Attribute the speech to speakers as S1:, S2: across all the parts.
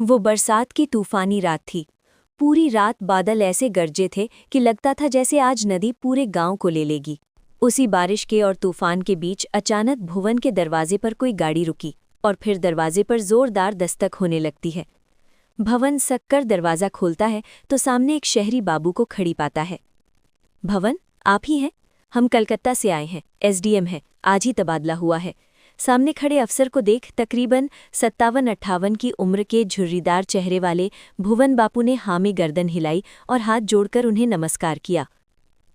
S1: वो बरसात की तूफानी रात थी। पूरी रात बादल ऐसे गरजे थे कि लगता था जैसे आज नदी पूरे गांव को ले लेगी। उसी बारिश के और तूफान के बीच अचानक भुवन के दरवाजे पर कोई गाड़ी रुकी और फिर दरवाजे पर जोरदार दस्तक होने लगती है। भवन सक्कर दरवाज़ा खोलता है तो सामने एक शहरी बाबू को खड़ी पाता है। भवन, आप ही हैं? हम कलकत्ता से आए हैं, एसडीएम है, आज ही तबादला हुआ है। सामने खड़े अफसर को देख तकरीबन 57-58 की उम्र के झुर्रीदार चेहरे वाले भुवन बापू ने हाँ में गर्दन हिलाई और हाथ जोड़कर उन्हें नमस्कार किया।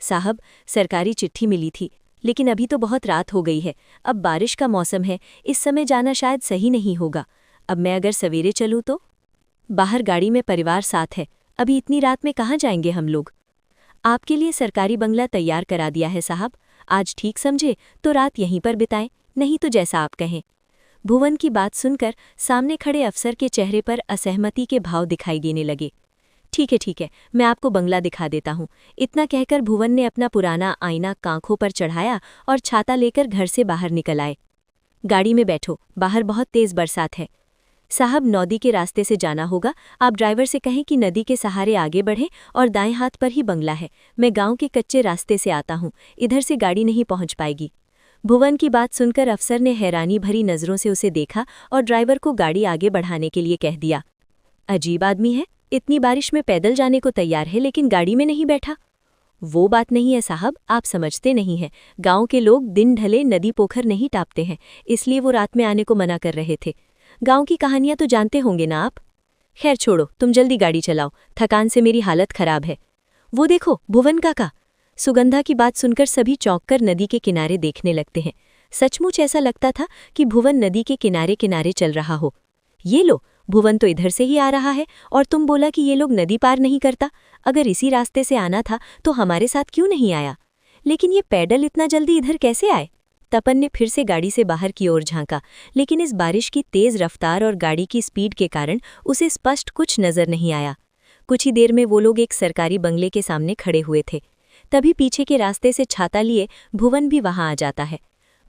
S1: साहब, सरकारी चिट्ठी मिली थी, लेकिन अभी तो बहुत रात हो गई है। अब बारिश का मौसम है, इस समय जाना शायद सही नहीं होगा। अब मैं अगर सवेरे चलूँ तो? बाहर गाड़ी में परिवार साथ है, अभी इतनी रात में कहाँ जाएंगे हम लोग? आपके लिए सरकारी बंगला तैयार करा दिया है साहब। आज ठीक समझे तो रात यहीं पर बिताएं, नहीं तो जैसा आप कहें। भुवन की बात सुनकर सामने खड़े अफसर के चेहरे पर असहमति के भाव दिखाई देने लगे। ठीक है, मैं आपको बंगला दिखा देता हूँ। इतना कहकर भुवन ने अपना पुराना आईना कांखों पर चढ़ाया और छाता लेकर घर से बाहर निकल आए। गाड़ी में बैठो, बाहर बहुत तेज बरसात है। साहब, नदी के रास्ते से जाना होगा। आप ड्राइवर से कहें कि नदी के सहारे आगे बढ़ें और दाएं हाथ पर ही बंगला है। मैं गांव के कच्चे रास्ते से आता हूं, इधर से गाड़ी नहीं पहुंच पाएगी। भुवन की बात सुनकर अफसर ने हैरानी भरी नज़रों से उसे देखा और ड्राइवर को गाड़ी आगे बढ़ाने के लिए कह दिया। अजीब आदमी है, इतनी बारिश में पैदल जाने को तैयार है लेकिन गाड़ी में नहीं बैठा। वो बात नहीं है साहब, आप समझते नहीं हैं। गांव के लोग दिन ढले नदी पोखर नहीं टापते हैं, इसलिए वो रात में आने को मना कर रहे थे। गांव की कहानियां तो जानते होंगे ना आप। खैर छोड़ो, तुम जल्दी गाड़ी चलाओ, थकान से मेरी हालत खराब है। वो देखो, भुवन काका। सुगंधा की बात सुनकर सभी चौंककर नदी के किनारे देखने लगते हैं। सचमुच ऐसा लगता था कि भुवन नदी के किनारे किनारे चल रहा हो। ये लो, भुवन तो इधर से ही आ रहा है और तुम बोला कि ये लोग नदी पार नहीं करता। अगर इसी रास्ते से आना था तो हमारे साथ क्यों नहीं आया? लेकिन ये पैदल इतना जल्दी इधर कैसे आए? तपन ने फिर से गाड़ी से बाहर की ओर झांका, लेकिन इस बारिश की तेज रफ्तार और गाड़ी की स्पीड के कारण उसे स्पष्ट कुछ नजर नहीं आया। कुछ ही देर में वो लोग एक सरकारी बंगले के सामने खड़े हुए थे। तभी पीछे के रास्ते से छाता लिए भुवन भी वहां आ जाता है।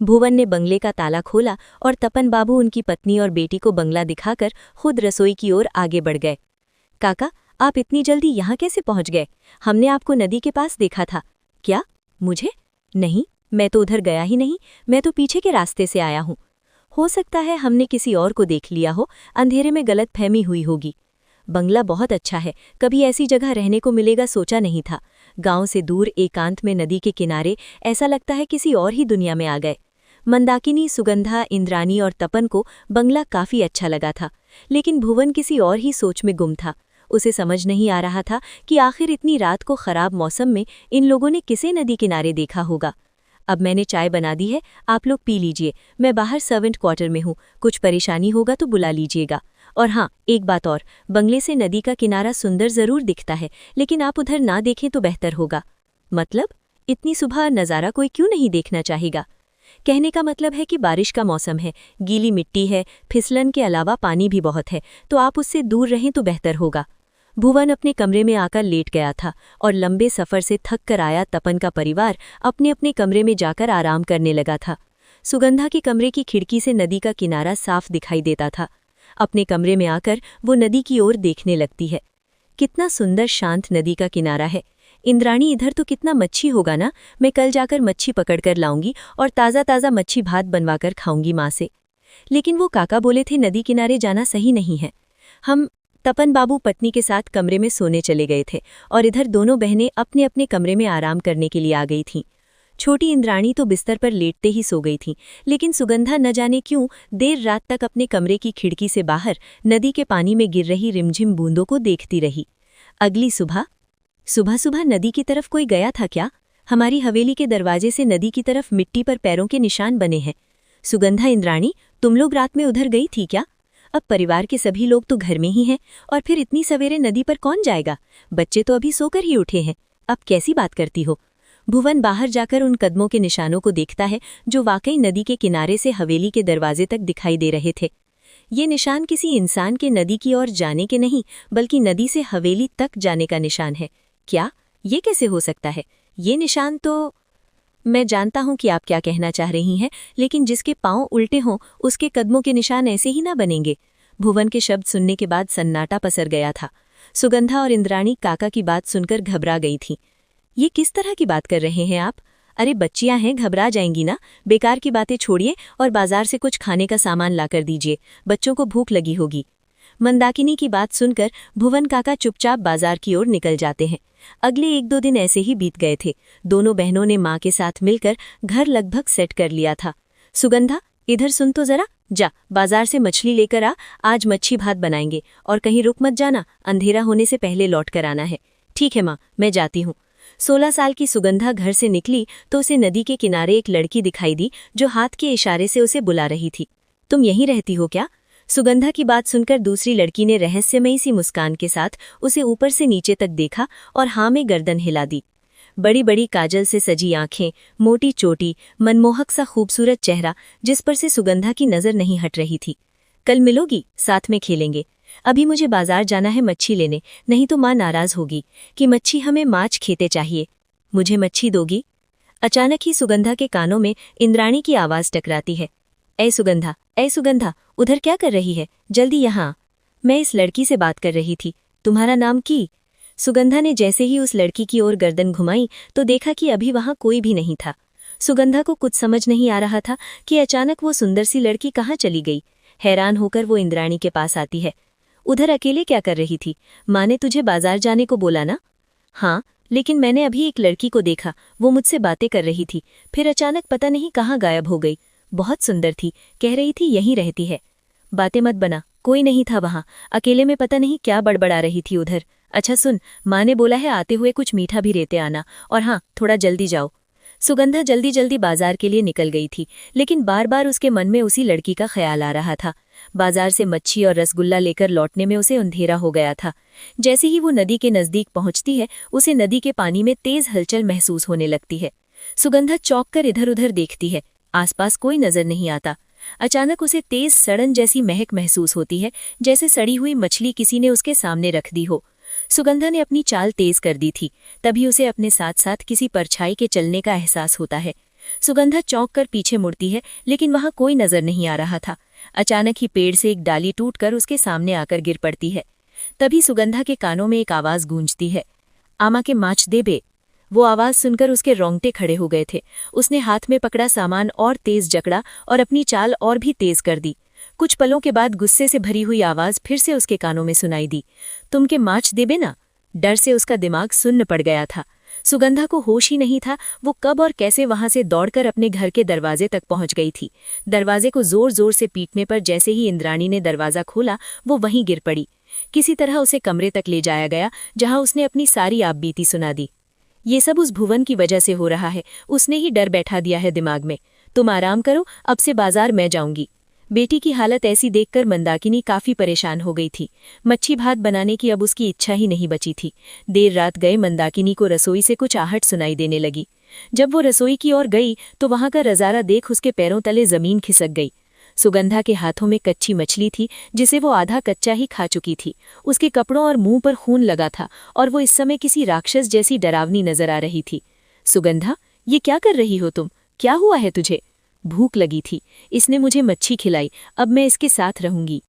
S1: भुवन ने बंगले का ताला खोला और तपन बाबू उनकी पत्नी और बेटी को बंगला दिखाकर खुद रसोई की ओर आगे बढ़ गए। काका, आप इतनी जल्दी यहाँ कैसे पहुँच गए? हमने आपको नदी के पास देखा था। क्या? मुझे? नहीं, मैं तो उधर गया ही नहीं। मैं तो पीछे के रास्ते से आया हूँ। हो सकता है हमने किसी और को देख लिया हो, अंधेरे में गलतफहमी हुई होगी। बंगला बहुत अच्छा है, कभी ऐसी जगह रहने को मिलेगा सोचा नहीं था। गांव से दूर एकांत में नदी के किनारे ऐसा लगता है किसी और ही दुनिया में आ गए। मंदाकिनी, सुगंधा, इंद्रानी और तपन को बंगला काफी अच्छा लगा था, लेकिन भुवन किसी और ही सोच में गुम था। उसे समझ नहीं आ रहा था कि आखिर इतनी रात को खराब मौसम में इन लोगों ने किसे नदी किनारे देखा होगा। अब मैंने चाय बना दी है, आप लोग पी लीजिए। मैं बाहर सर्वेंट क्वार्टर में हूँ, कुछ परेशानी होगा तो बुला लीजिएगा। और हाँ, एक बात और, बंगले से नदी का किनारा सुंदर जरूर दिखता है, लेकिन आप उधर ना देखें तो बेहतर होगा। मतलब? इतनी सुबह नज़ारा कोई क्यों नहीं देखना चाहेगा? कहने का मतलब है कि बारिश का मौसम है, गीली मिट्टी है, फिसलन के अलावा पानी भी बहुत है, तो आप उससे दूर रहें तो बेहतर होगा। भुवन अपने कमरे में आकर लेट गया था और लंबे सफर से थक कर आया तपन का परिवार अपने अपने कमरे में जाकर आराम करने लगा था। सुगंधा के कमरे की खिड़की से नदी का किनारा साफ दिखाई देता था। अपने कमरे में आकर वो नदी की ओर देखने लगती है। कितना सुंदर शांत नदी का किनारा है। इंद्राणी, इधर तो कितना मच्छी होगा ना। मैं कल जाकर मच्छी पकड़कर लाऊंगी और ताज़ा ताज़ा मच्छी भात बनवाकर खाऊंगी माँ से। लेकिन वो काका बोले थे नदी किनारे जाना सही नहीं है। हम तपन बाबू पत्नी के साथ कमरे में सोने चले गए थे और इधर दोनों बहनें अपने अपने कमरे में आराम करने के लिए आ गई थीं। छोटी इंद्राणी तो बिस्तर पर लेटते ही सो गई थी, लेकिन सुगंधा न जाने क्यों देर रात तक अपने कमरे की खिड़की से बाहर नदी के पानी में गिर रही रिमझिम बूंदों को देखती रही। अगली सुबह सुबह नदी की तरफ कोई गया था क्या? हमारी हवेली के दरवाजे से नदी की तरफ मिट्टी पर पैरों के निशान बने हैं। सुगंधा, इंद्राणी, तुम लोग रात में उधर गई थी क्या? अब परिवार के सभी लोग तो घर में ही हैं, और फिर इतनी सवेरे नदी पर कौन जाएगा? बच्चे तो अभी सोकर ही उठे हैं। अब कैसी बात करती हो? भुवन बाहर जाकर उन कदमों के निशानों को देखता है जो वाकई नदी के किनारे से हवेली के दरवाजे तक दिखाई दे रहे थे। ये निशान किसी इंसान के नदी की ओर जाने के नहीं, बल्कि नदी से हवेली तक जाने का निशान है। क्या? ये कैसे हो सकता है? ये निशान तो... मैं जानता हूं कि आप क्या कहना चाह रही हैं, लेकिन जिसके पांव उल्टे हों उसके कदमों के निशान ऐसे ही ना बनेंगे। भुवन के शब्द सुनने के बाद सन्नाटा पसर गया था। सुगंधा और इंद्राणी काका की बात सुनकर घबरा गई थीं। ये किस तरह की बात कर रहे हैं आप? अरे बच्चियां हैं, घबरा जाएंगी ना। बेकार की बातें छोड़िए और बाजार से कुछ खाने का सामान लाकर दीजिए, बच्चों को भूख लगी होगी। मंदाकिनी की बात सुनकर भुवन काका चुपचाप बाजार की ओर निकल जाते हैं। अगले 1-2 दिन ऐसे ही बीत गए थे। दोनों बहनों ने माँ के साथ मिलकर घर लगभग सेट कर लिया था। सुगंधा, इधर सुन तो जरा, जा बाजार से मछली लेकर आ, आज मच्छी भात बनाएंगे। और कहीं रुक मत जाना, अंधेरा होने से पहले लौट कर आना है। ठीक है माँ, मैं जाती हूँ। 16 साल की सुगंधा घर से निकली तो उसे नदी के किनारे एक लड़की दिखाई दी जो हाथ के इशारे से उसे बुला रही थी। तुम यहीं रहती हो क्या? सुगंधा की बात सुनकर दूसरी लड़की ने रहस्यमयी सी मुस्कान के साथ उसे ऊपर से नीचे तक देखा और हाँ में गर्दन हिला दी। बड़ी बड़ी काजल से सजी आंखें, मोटी चोटी, मनमोहक सा खूबसूरत चेहरा जिस पर से सुगंधा की नजर नहीं हट रही थी। कल मिलोगी, साथ में खेलेंगे। अभी मुझे बाजार जाना है मच्छी लेने, नहीं तो माँ नाराज होगी कि मच्छी हमें माछ खेते चाहिए। मुझे मच्छी दोगी? अचानक ही सुगंधा के कानों में इंद्राणी की आवाज टकराती है। ऐ सुगंधा, उधर क्या कर रही है? जल्दी यहाँ। मैं इस लड़की से बात कर रही थी। तुम्हारा नाम की? सुगंधा ने जैसे ही उस लड़की की ओर गर्दन घुमाई तो देखा कि अभी वहां कोई भी नहीं था। सुगंधा को कुछ समझ नहीं आ रहा था कि अचानक वो सुंदर सी लड़की कहाँ चली गई। हैरान होकर वो इंद्राणी के पास आती है। उधर अकेले क्या कर रही थी? माँ ने तुझे बाजार जाने को बोला ना? हाँ, लेकिन मैंने अभी एक लड़की को देखा, वो मुझसे बातें कर रही थी, फिर अचानक पता नहीं कहाँ गायब हो गई। बहुत सुंदर थी, कह रही थी यहीं रहती है। बातें मत बना, कोई नहीं था वहां, अकेले में पता नहीं क्या बड़बड़ा रही थी उधर। अच्छा सुन, माँ ने बोला है आते हुए कुछ मीठा भी लेते आना, और हाँ थोड़ा जल्दी जाओ। सुगंधा जल्दी जल्दी बाजार के लिए निकल गई थी, लेकिन बार बार उसके मन में उसी लड़की का ख्याल आ रहा था। बाजार से मच्छी और रसगुल्ला लेकर लौटने में उसे अंधेरा हो गया था। जैसे ही वो नदी के नजदीक पहुंचती है, उसे नदी के पानी में तेज हलचल महसूस होने लगती है। सुगंधा चौंक कर इधर उधर देखती है, आसपास कोई नजर नहीं आता। अचानक उसे तेज सड़न जैसी महक महसूस होती है, जैसे सड़ी हुई मछली किसी ने उसके सामने रख दी हो। सुगंधा ने अपनी चाल तेज कर दी थी, तभी उसे अपने साथ साथ किसी परछाई के चलने का एहसास होता है। सुगंधा चौंक कर पीछे मुड़ती है, लेकिन वहां कोई नजर नहीं आ रहा था। अचानक ही पेड़ से एक डाली टूटकर उसके सामने आकर गिर पड़ती है। तभी सुगंधा के कानों में एक आवाज गूंजती है, आमा के माछ दे बे। वो आवाज सुनकर उसके रोंगटे खड़े हो गए थे। उसने हाथ में पकड़ा सामान और तेज जकड़ा और अपनी चाल और भी तेज कर दी। कुछ पलों के बाद गुस्से से भरी हुई आवाज फिर से उसके कानों में सुनाई दी, तुम के माछ देबे ना। डर से उसका दिमाग सुन्न पड़ गया था। सुगंधा को होश ही नहीं था वो कब और कैसे वहां से दौड़कर अपने घर के दरवाजे तक पहुंच गई थी। दरवाजे को जोर जोर से पीटने पर जैसे ही इंद्राणी ने दरवाजा खोला, वो वहीं गिर पड़ी। किसी तरह उसे कमरे तक ले जाया गया, जहां उसने अपनी सारी आपबीती सुना दी। ये सब उस भुवन की वजह से हो रहा है, उसने ही डर बैठा दिया है दिमाग में। तुम आराम करो, अब से बाजार मैं जाऊंगी। बेटी की हालत ऐसी देखकर मंदाकिनी काफी परेशान हो गई थी। मच्छी भात बनाने की अब उसकी इच्छा ही नहीं बची थी। देर रात गए मंदाकिनी को रसोई से कुछ आहट सुनाई देने लगी। जब वो रसोई की ओर गई तो वहां का नजारा देख उसके पैरों तले जमीन खिसक गई। सुगंधा के हाथों में कच्ची मछली थी, जिसे वो आधा कच्चा ही खा चुकी थी। उसके कपड़ों और मुंह पर खून लगा था और वो इस समय किसी राक्षस जैसी डरावनी नजर आ रही थी। सुगंधा, ये क्या कर रही हो तुम? क्या हुआ है तुझे? भूख लगी थी, इसने मुझे मच्छी खिलाई, अब मैं इसके साथ रहूंगी।